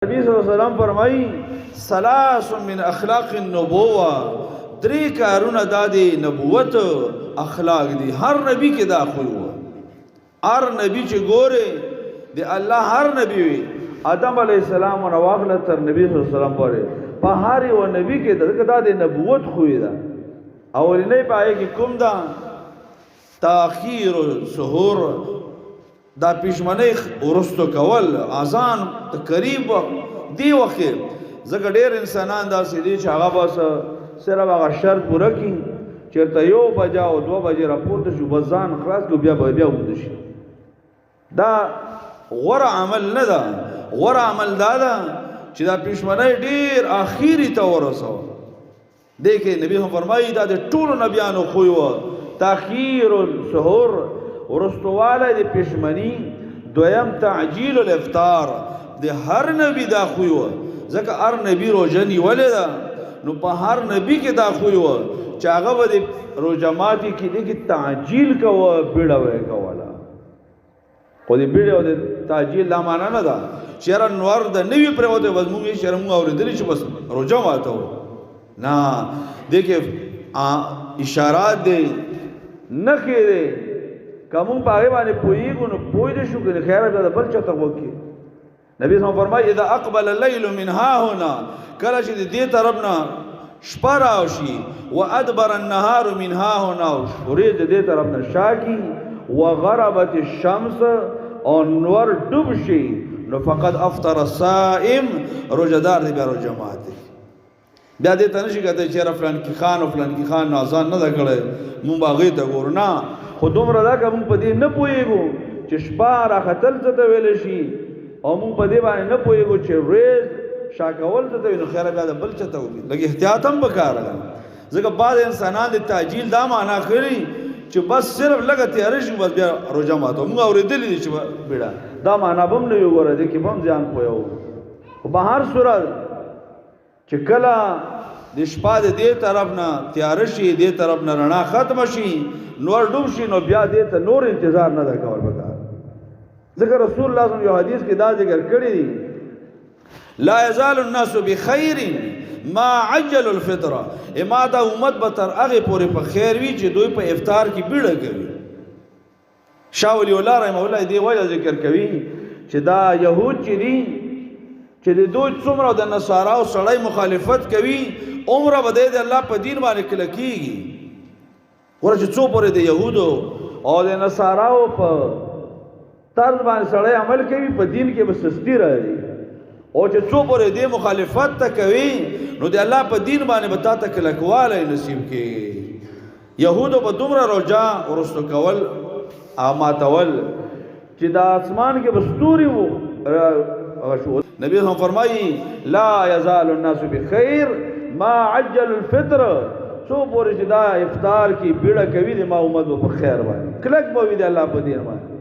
نبی صلی اللہ علیہ وسلم فرمائی سلاس من اخلاق النبوة دری کارون دادی نبوت اخلاق دی ہر نبی کے دا خوی ہوا ہر نبی چے گورے دی اللہ ہر نبی وی آدم علیہ السلام و نواغلت تر نبی صلی اللہ علیہ وسلم پورے پہاری و نبی کے دا دی نبوت خوی دا اولی نہیں پائے کہ کم دا تاخیر سہور دا پیشمنی ورستو کول آزان قریب دی وقت زکر دیر انسانان دا سیدی چه آغا باس صرف آغا شرط پورا کی چرتا یو بجا و دو بجی راپورت شو بزان خلاص کو بیا بودشی دا غور عمل ندا غور عمل دادا چه دا پیشمنی دیر آخیری تا ورسو دیکھے نبی ہم فرمائی دا دے طول نبیانو خویو تاخیر السحور ورستواله دی پشمنی دویم تعجیل الافطار دی هر نبی دا خوی و ځکه هر نبی روژه نیولې ده نو په هر نبی کې دا خوی و چې هغه به د روژه ماتي کې دی کې تعجیل کوه بیړه به کوله خو د بیړې او د تعجیل دا معنا نه ده چې یاره نور د نوي پرېوتی بس موږ یې شرمو اورېدلي چې بس روژه ماتو نه دی کې اشارات دی نښې دی کمون پاگے بانے پوئیگو نو پوئی دے شو کہ خیر ہے بل چاہتا ہو کی نبی صلی اللہ علیہ وسلم فرمائی اذا اقبل اللیل من ها ہونا کلا چی دی طرفنا شپر آوشی و ادبر النهار من ها ہونا شپرید دی طرفنا شاکی و غربت الشمس اور نور ڈوب شی نو فقد افطر الصائم روجدار دی بیا روجہ ماتی بیا دیتا نشی کہتے چیرہ فلان کی خان و فلان کی خان نازان ندا کڑے مون باغی تا گورنا خودم را دا که مون پا دی نپویگو چه شپا را خطل زده ویل شی او مون پا دی بانی نپویگو چه ریز شاکول زده ویل خیره بیاده بل چه تاوی لگه احتیاطم بکار لگا زکر بعد انسانان دی تاجیل دا مانا کری چه بس صرف لگا تیارشی بس بیا روجا ماتو مونگا اوری دلی دی چه بیڑا دا مانا بم نیو گو را دی که بم زیان پویو بہر صورت چه کلا د شپا د دې طرف نه تیار شي دې طرف نه رڼا ختم شي نور ډوب شي نو بیا دې ته نور انتظار نه کول پکار ذکر رسول الله صلی الله علیه وسلم یو حدیث کې دا ذکر کړی دی لا یزال الناس بخیر ما عجل الفطره اما دا امت به تر هغه پورې په خیر وي چې دوی په افطار کې بیړه کوي شاه ولی الله رحمه الله دې وجه ذکر کوي چې دا يهود چې دي چې د دوی څومره د نصاراو سړی مخالفت کوي عمره به د الله په دین باندې کلکېږي ګوره چې څو پورې د یهودو او د نصاراو په طرز باندې سړی عمل کوي په دین کې به سستی راځي او چې څو پورې د مخالفت ته کوي نو د الله په دین باندې به تا ته کلکوالی نصیب کېږي یهودو به دومره روژه ورستو کول او ماتول چې د اسمان کې به ستوري وو نبی ہم فرمائی لا یزال الناس بخیر ما عجل الفطر سو پوری چدا افطار کی بیڑا کوي دی ما امت په خیر باندې کلک بوي دی الله په دین باندې